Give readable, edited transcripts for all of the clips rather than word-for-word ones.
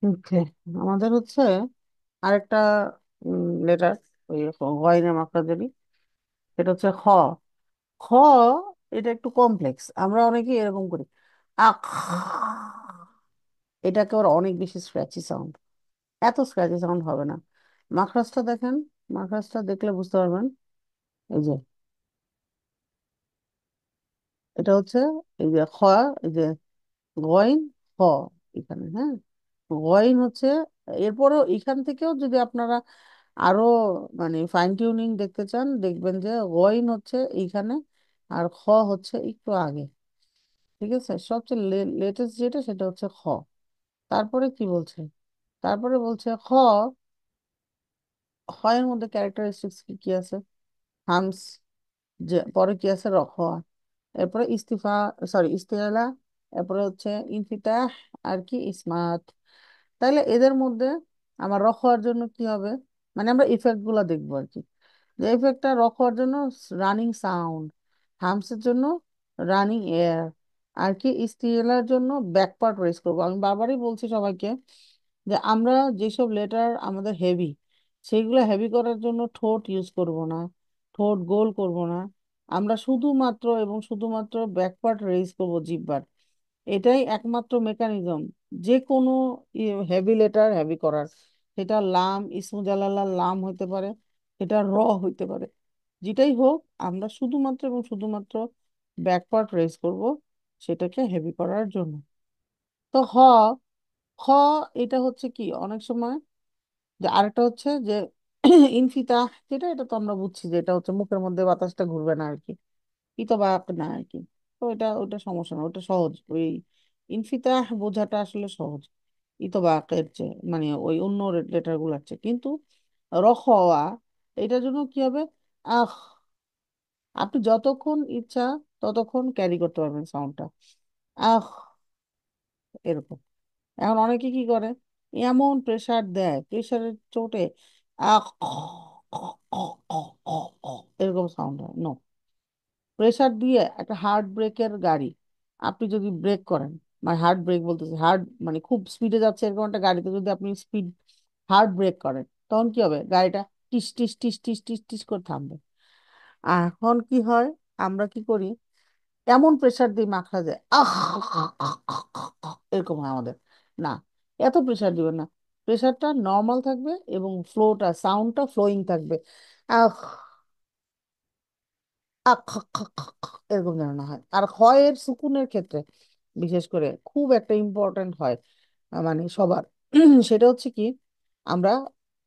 ওকে, আমাদের হচ্ছে আরেকটা লেটার, ওই গয়না মাকড়াজারি, এটা হচ্ছে খ। খ, এটা একটু কমপ্লেক্স, আমরা অনেকে এরকম করি আখ, এটাকে ওর অনেক বেশি স্ক্র্যাচি সাউন্ড। এত স্ক্র্যাচি সাউন্ড হবে না। মাখরাজটা দেখেন, মাখরাজটা দেখলে বুঝতে পারবেন। এই যে এটা হচ্ছে, এই যে খ, এই যে গইন, খ এখানে, হ্যাঁ, গইন হচ্ছে। এরপরেও এখান থেকেও যদি আপনারা আরো মানে ফাইন টিউনিং দেখতে চান, দেখবেন যে গইন হচ্ছে এইখানে, আর খ হচ্ছে একটু আগে। ঠিক আছে, সবচেয়ে লেটেস্ট যেটা সেটা হচ্ছে খ। তারপরে কি বলছে? তারপরে বলছে খ, খ এর মধ্যে ক্যারেক্টারিস্টিক্স কি কি আছে? হামস, যে পরে কি আছে? রখওয়া, এরপরে ইস্তিফা, সরি ইস্তিআলা, এরপরে হচ্ছে ইনফিতাহ, আর কি ইসমাত। তাহলে এদের মধ্যে আমার রখওয়ার জন্য কি হবে? মানে আমরা ইফেক্ট গুলা দেখবো আর কি। যে ইফেক্টটা রখওয়ার জন্য রানিং সাউন্ড, হামসের জন্য রানিং এয়ার, আর কি ইস্তিএলার জন্য ব্যাক পার্ট রেজ করবো। আমি বারবারই বলছি সবাইকে যে আমরা যেসব লেটার আমাদের হেভি, সেইগুলো হেভি করার জন্য ঠোঁট ইউজ করব না, ঠোঁট গোল করব না। আমরা শুধুমাত্র এবং শুধুমাত্র ব্যাকপার্ট রেইজ করব, জিহ্বার। এটাই একমাত্র মেকানিজম যে কোনো হেভি লেটার হেভি করার। সেটা লাম, ইসমু জালালার লাম হইতে পারে, সেটা র হইতে পারে, যেটাই হোক, আমরা শুধুমাত্র এবং শুধুমাত্র ব্যাকপার্ট রেইজ করব সেটাকে হেভি করার জন্য। তো খ, এটা হচ্ছে কি অনেক সময়, যে আরেকটা হচ্ছে যে ইনফিতা, যেটা এটা তো আমরা বুঝছি যে এটা হচ্ছে মুখের মধ্যে বাতাসটা ঘুরবে না আর কি, ইতবাক না আর কি। তো এটা ওটা সমস্যা না, ওটা সহজ। ওই ইনফিতাহ বোঝাটা আসলে সহজ ইতবাকের চেয়ে, মানে ওই অন্য লেটার গুলার চেয়ে। কিন্তু রখওয়া, এটার জন্য কি হবে? আহ, আপনি যতক্ষণ ইচ্ছা ততক্ষণ ক্যারি করতে পারবেন সাউন্ডটা। আহ, এরকম। এখন অনেকে কি করে, এমন প্রেসার দেয়, প্রেসারের চোটে আহ এরকম সাউন্ড হয়। নো, প্রেসার দিয়ে একটা হার্ট ব্রেকের গাড়ি আপনি যদি ব্রেক করেন, মানে হার্ট ব্রেক বলতেছে, হার্ট মানে খুব স্পিডে যাচ্ছে এরকম একটা গাড়িতে যদি আপনি স্পিড হার্ট ব্রেক করেন, তখন কি হবে? গাড়িটা টিস টিস টিস টিস টিস টিস করে থামবে। আর এখন কি হয়, আমরা কি করি, এমন প্রেসার দিই মাখা যায় এরকম হয় আমাদের। না, এত প্রেসার দিবেন না। প্রেসারটা নর্মাল থাকবে এবং ফ্লোটা, সাউন্ডটা ফ্লোয়িং থাকবে। আহ, আখ, খক, খক, খক, খক, এরকম যেন না হয়। আর ক্ষয়ের সুকুনের ক্ষেত্রে বিশেষ করে খুব একটা ইম্পর্ট্যান্ট হয়, মানে সবার সেটা হচ্ছে কি, আমরা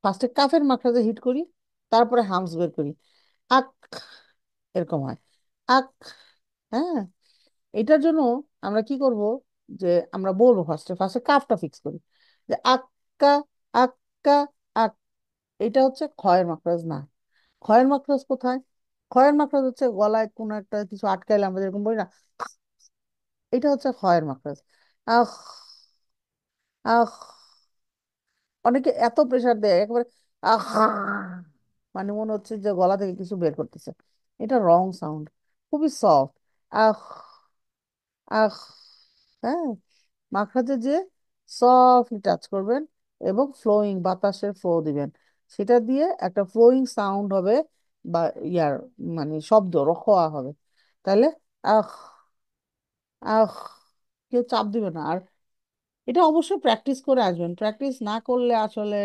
ফার্স্টে কাফের মাখরাজে হিট করি, তারপরে হামস বের করি। আক, এরকম হয়। আক, হ্যাঁ। এটার জন্য আমরা কি করব, যে আমরা বলবো ফার্স্টে ফার্স্টে কাফটা ফিক্স করি, যে আক্কা, আক্কা, আক। এটা হচ্ছে ক্ষয়ের মাখরাজ না। ক্ষয়ের মাখরাজ কোথায়? ক্ষয়ের মাখরাজ হচ্ছে গলায় কোনো একটা কিছু আটকাইলে আমরা যেরকম বলি না, এটা হচ্ছে ক্ষয়ের মাখরাজ। আহ, আহ, অনেকে এত প্রেসার দেয় একবারে আহ, মানে মনে হচ্ছে যে গলা থেকে কিছু বের করতেছে। এটা রং সাউন্ড, খুবই সফট। আহ, আহ, হ্যাঁ, মাখরাজে যে সফটলি টাচ করবেন এবং ফ্লোয়িং বাতাসের ফ্লো দিবেন, সেটা দিয়ে একটা ফ্লোয়িং সাউন্ড হবে, বা ইয়ার মানে শব্দ রখোয়া হবে। তাহলে আহ, আহ, কেউ চাপ দিবে না। আর এটা অবশ্যই প্র্যাকটিস করে আসবেন, প্র্যাকটিস না করলে আসলে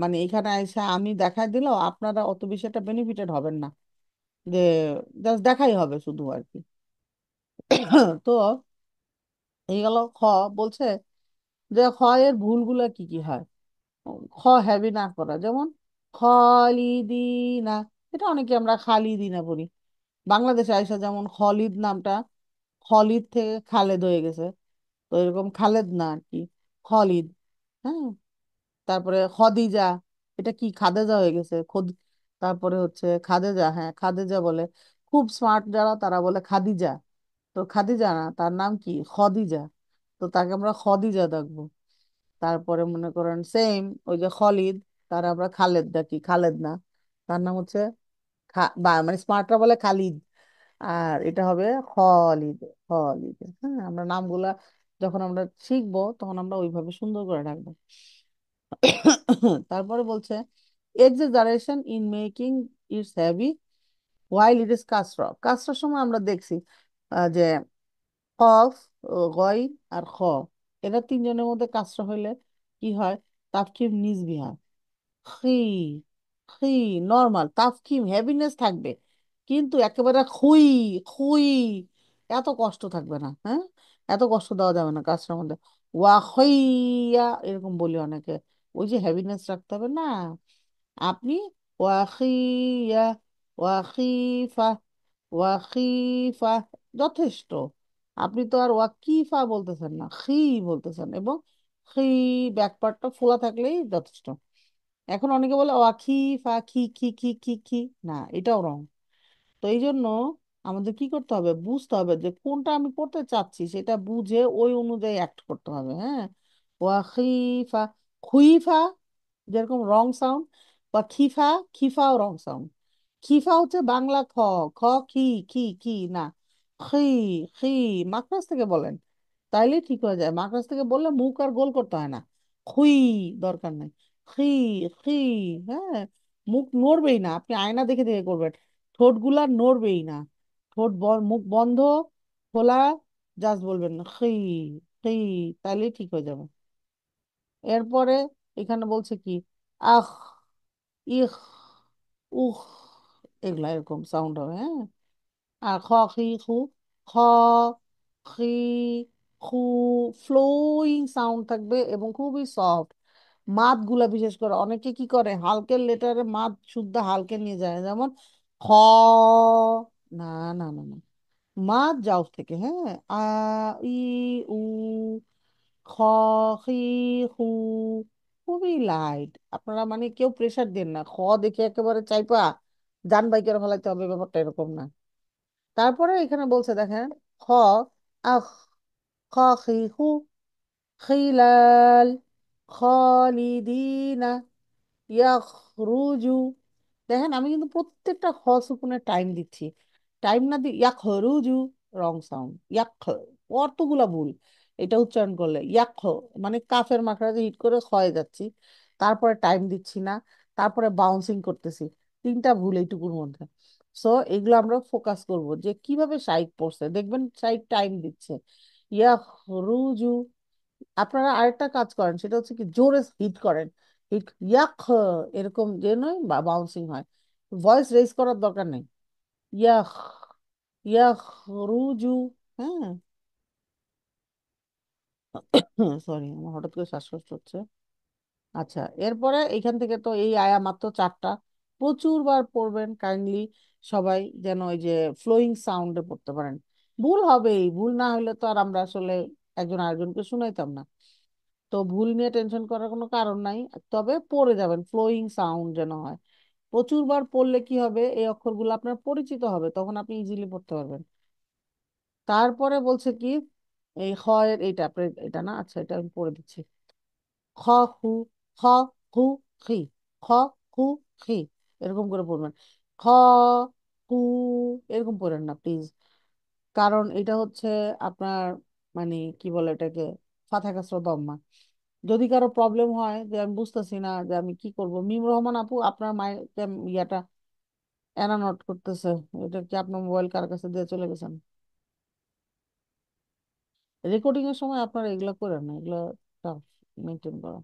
মানে এখানে এসে আমি দেখাই দিলেও আপনারা অত বেশি একটা বেনিফিটেড হবেন না, যে জাস্ট দেখাই হবে শুধু আর কি। তো এই গেল খ। বলছে যে খ এর ভুলগুলা কি কি হয়। খ হ্যাভি না করা, যেমন খালিদিনা, এটা অনেকে আমরা খালিদিনা পড়ি। বাংলাদেশে আইসা যেমন খলিদ নামটা খলিদ থেকে খালেদ হয়ে গেছে, তো এরকম খালেদ না আর কি, খলিদ। হ্যাঁ, তারপরে খদিজা, এটা কি খাদেজা হয়ে গেছে তারপরে হচ্ছে খাদেজা, হ্যাঁ খাদেজা বলে। খুব স্মার্ট যারা তারা বলে খাদিজা, তো খাদিজা না, তার নাম কি খদিজা, তো তাকে আমরা খদিজা ডাকবো। তারপরে মনে করেন সেম ওই যে খলিদ, তার আমরা খালেদ ডাকি, খালেদ না, তার নাম হচ্ছে বা মানে স্মার্টরা বলে খালিদ, আর এটা হবে খলিদ। খলিদ, হ্যাঁ, আমরা নামগুলা যখন আমরা শিখবো তখন আমরা ওইভাবে সুন্দর করে রাখবো। তারপরে বলছে exaggeration in making it's heavy while it is কাসরা। কাসরার সময় আমরা দেখছি যে কফ, গই আর খ, এরা তিনজনের মধ্যে কাসরা হইলে কি হয়? তাফখিম নিসবি হয়। খি, খি নর্মাল, তাফখিম হেভিনেস থাকবে, কিন্তু একেবারে খুই, খুই এত কষ্ট থাকবে না। হ্যাঁ, এত কষ্ট দেওয়া যাবে না কাজটার মধ্যে। ওয়া খইয়া এরকম বলি অনেকে, ওই যে হেভিনেস রাখতে হবে না। আপনি ওয়াখিয়া, ওয়াখিফা, ওয়াখিফা যথেষ্ট। আপনি তো আর ওয়াকিফা বলতেছেন না, খি বলতেছেন, এবং খি ব্যাকপার্টটা ফোলা থাকলেই যথেষ্ট। এখন অনেকে বলে ওয়াকিফা, খি খি খি খি খি, না এটাও রং। তো এই জন্য আমাদের কি করতে হবে, বুঝতে হবে যে কোনটা আমি করতে চাচ্ছি, সেটা বুঝে ওই অনুযায়ী অ্যাক্ট করতে হবে। হ্যাঁ, ওয়াখিফা, খুইফা যেরকম রং সাউন্ড, বা খিফা, খিফাও রং সাউন্ড। খিফা হচ্ছে বাংলা খ, খ কি, কি কি না, খি, খি মাখরাজ থেকে বলেন, তাইলে ঠিক হয়ে যায়। মাখরাজ থেকে বললে মুখ আর গোল করতে হয় না, খুই দরকার নাই, খি, খি। হ্যাঁ, মুখ নড়বেই না, আপনি আয়না দেখে দেখে করবেন, ঠোঁট গুলা নড়বেই না, মুখ বন্ধ, খোলা, জাস্ট বলবেন খি, খি, তাইলেই ঠিক হয়ে যাবে। এরপরে এখানে বলছে কি, আহ, ইহ, উহ, এগুলা এরকম সাউন্ড হবে। হ্যাঁ, আর খ, খি, খু, খ, খি, খু, ফ্লোয়িং সাউন্ড থাকবে এবং খুবই সফট। মাদ গুলা বিশেষ করে অনেকে কি করে, হালকের লেটারে মাদ শুদ্ধ হালকে নিয়ে যায়, যেমন খ, না, না, না, না, মাদ যাও থেকে। হ্যাঁ, আ, ই, উ, খ, খি, হু, খুবই লাইট। আপনারা মানে কেউ প্রেসার দেন না, খ দেখে একেবারে চাইপা জান বাই করে ফেলাইতে হবে, ব্যাপারটা এরকম না। তারপরে এখানে বলছে দেখেন, খ, আখ, খ, খি, হু, খিলাল, খালিদিনা, ইয়াখরুজু। দেখেন আমি কিন্তু প্রত্যেকটা খ সুকুনের টাইম দিচ্ছি, টাইম না দি ইয়াখরুজু, রং সাউন্ড, ইয়াখ, কতগুলা ভুল এটা উচ্চারণ করলে। ইয়াখ মানে কাফের মাখরাজে হিট করে ক্ষয়ে যাচ্ছি, তারপরে টাইম দিচ্ছি না, তারপরে বাউন্সিং করতেছি, তিনটা ভুল এইটুকুর মধ্যে। সো এগুলো আমরা ফোকাস করব যে কিভাবে শাইক পড়ছে, দেখবেন শাইক টাইম দিচ্ছে, ইয়াখরুজু। আপনারা আরেকটা কাজ করেন, সেটা হচ্ছে কি জোরে হিট করেন, হিট ইয়াক, এরকম যে নয় বা বাউন্সিং হয়, ভয়েস রেজ করার দরকার নেই। ইয়াখ, ইয়াখ রুজু। হ্যাঁ, সরি আমার হঠাৎ করে শ্বাসকষ্ট হচ্ছে। আচ্ছা, এরপরে এইখান থেকে তো এই আয়া মাত্র চারটা, প্রচুর বার পড়বেন কাইন্ডলি সবাই, যেন ওই যে ফ্লোয়িং সাউন্ডে পড়তে পারেন। ভুল হবেই, ভুল না হলে তো আর আমরা আসলে একজন আরেকজনকে শুনাইতাম না। তো ভুল নিয়ে টেনশন করার কোনো কারণ নাই, তবে পড়ে যাবেন, ফ্লোয়িং সাউন্ড যেন হয়। প্রচুর বার পড়লে কি হবে, এই অক্ষরগুলো আপনার পরিচিত হবে, তখন আপনি ইজিলি পড়তে পারবেন। তারপরে বলছে কি, এই খ এর এইটা এটা না, আচ্ছা এটা আমি পড়ে দিচ্ছি। খ, হু, খ, হু, খি, খ, হু, খি, এরকম করে পড়বেন। খ, হু, এরকম পড়েন না প্লিজ, কারণ এটা হচ্ছে আপনার মানে কি বলে এটাকে, ফাথা কাসরা দম্মা। যদি কারো প্রবলেম হয় যে আমি বুঝতেছি না যে আমি কি করব, মিম রহমান আপু আপনার মায়ের ইয়াটা এনা নোট করতেছে, এটা কি আপনার মোবাইল কার কাছে দিয়ে চলে গেছেন? রেকর্ডিং এর সময় আপনারা এগুলা করেন না, এগুলা টাফ মেনটেন করা।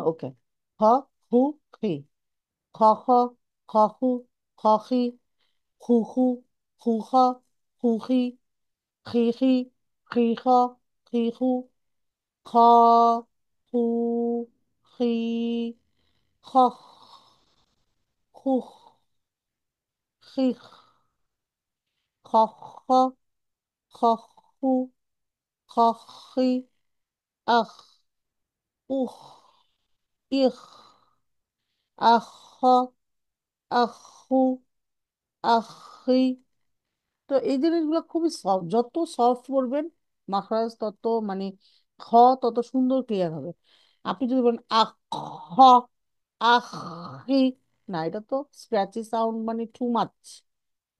ওকে, খ, হু, খি, খ, খ, খ, হু, খ, খি, খু, খু, খু, খ, খু, খি, খি, খি, খি, খ, খি, খু, খ, হু, খি, খ, খু, খি, খ, খ, খ, খু, খ, খি, আখ, উখ, ইখ, আখ, আখু, আখি। তো এই জিনিসগুলো খুবই সফট, যত সফট করবেন মাখরাজ তত মানে খ তত সুন্দর ক্লিয়ার হবে। আপনি যদি বলেন আখ, আখি, না এটা তো স্ক্র্যাচি সাউন্ড, মানে টু মাচ,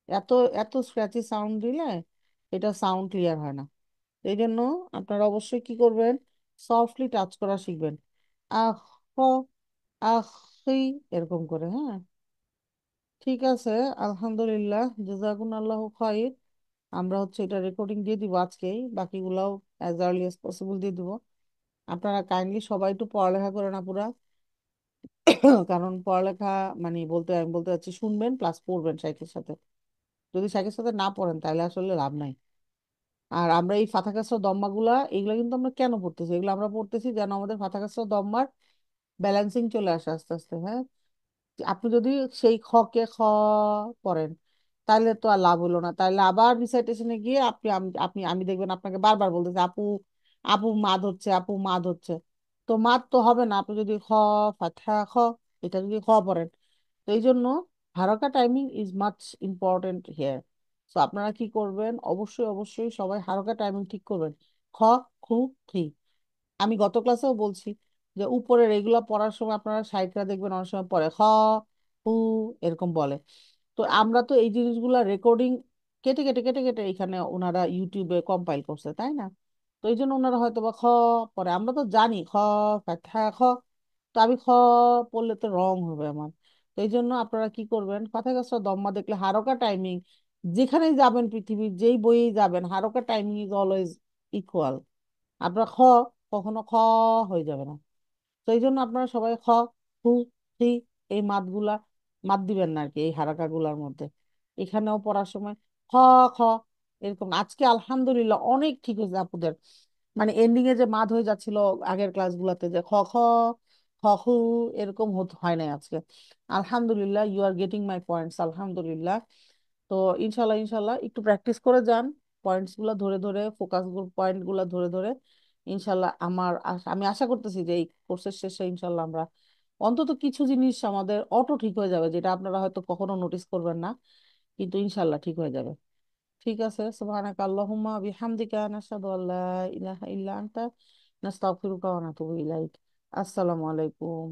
এত এত স্ক্র্যাচি সাউন্ড দিলে এটা সাউন্ড ক্লিয়ার হয় না। এই জন্য আপনারা অবশ্যই কি করবেন, সফটলি টাচ করা শিখবেন। আহ, হ, আহ, এরকম করে, হ্যাঁ। ঠিক আছে, আলহামদুলিল্লাহ, জাযাকুমুল্লাহু খাইর। আমরা হচ্ছে এটা রেকর্ডিং দিয়ে দিব আজকেই, বাকিগুলাও অ্যাজ আর্লি অ্যাজ পসিবল দিয়ে দিব। আপনারা কাইন্ডলি সবাই একটু পড়ালেখা করেন আপুরা। কারণ পড়ালেখা মানে বলতে আমি বলতে চাচ্ছি শুনবেন প্লাস পড়বেন সাথে সাথে। যদি সাথে সাথে না পড়েন তাহলে আসলে লাভ নাই। আর আমরা এই ফাথা কাসরা দম্মা গুলা, এগুলা কিন্তু আমরা কেন পড়তেছি, এগুলো আমরা পড়তেছি যেন আমাদের ফাথা কাসরা দম্মার ব্যালেন্সিং চলে আসে আস্তে আস্তে, হ্যাঁ। আপনি যদি সেই খ কে খ পড়েন তাহলে তো আর লাভ হলো না, তাহলে আবার রিসাইটেশনে গিয়ে আপনি দেখবেন আপনাকে বারবার বলতেছে আপু, আপু মাদ হচ্ছে, আপু মাদ হচ্ছে। তো মাদ তো হবে না আপনি যদি খ, ফাথা খ, এটা যদি খ পড়েন। তো এই জন্য হারাকা timing is much important here. তো আপনারা কি করবেন, অবশ্যই অবশ্যই সবাই হারাকা টাইমিং ঠিক করবেন। খ, খু, থি। আমি গত ক্লাসেও বলছি যে উপরের এগুলা পড়ার সময় আপনারা সাইডরা দেখবেন অনেক সময় পড়ে খ, হু, এরকম বলে। তো আমরা তো এই জিনিসগুলা রেকর্ডিং কেটে কেটে কেটে কেটে এখানে ওনারা ইউটিউবে কম্পাইল করছে, তাই না? তো এই জন্য ওনারা হয়তো বা খ পরে, আমরা তো জানি খ, ফাথা খ। তো আমি খ পড়লে তো রং হবে আমার। তো এই জন্য আপনারা কি করবেন, ফাথা কাজটা দম্মা দেখলে হারকা টাইমিং, যেখানেই যাবেন পৃথিবীর যেই বইয়েই যাবেন, হারকা টাইমিং ইজ অলওয়েজ ইকুয়াল। আপনার খ কখনো খ হয়ে যাবে না। তো এই জন্য আপনারা সবাই খ, হু, হি, এই মাদগুলা মাদ দিবেন না আর কি এই হারাকা গুলার মধ্যে। এখানেও পড়ার সময় খ, খ, এরকম। আজকে আলহামদুলিল্লাহ অনেক ঠিক হয়েছে আপুদের, মানে এন্ডিং এ যে মাদ হয়ে যাচ্ছিল আগের ক্লাসগুলোতে যে খ খ, খ খু, এরকম হয় নাই আজকে। আলহামদুলিল্লাহ, you are getting my points, আলহামদুলিল্লাহ। তো ইনশাল্লাহ ইনশাল্লাহ একটু প্র্যাকটিস করে যান, পয়েন্টস গুলা ধরে ধরে, ফোকাস পয়েন্ট গুলা ধরে ধরে। ইনশাল্লাহ আমি আশা করতেছি যে এই কোর্সের শেষে ইনশাল্লাহ আমরা অন্তত কিছু জিনিস আমাদের অটো ঠিক হয়ে যাবে, যেটা আপনারা হয়তো কখনো নোটিস করবেন না, কিন্তু ইনশাল্লাহ ঠিক হয়ে যাবে। ঠিক আছে, সুবহানাকা আল্লাহুম্মা বিহামদিকা নাশহাদু আল্লা ইলাহা ইল্লা আনতা নাস্তাগফিরুকা ওয়া নাতুবু ইলাইক। আসসালামু আলাইকুম।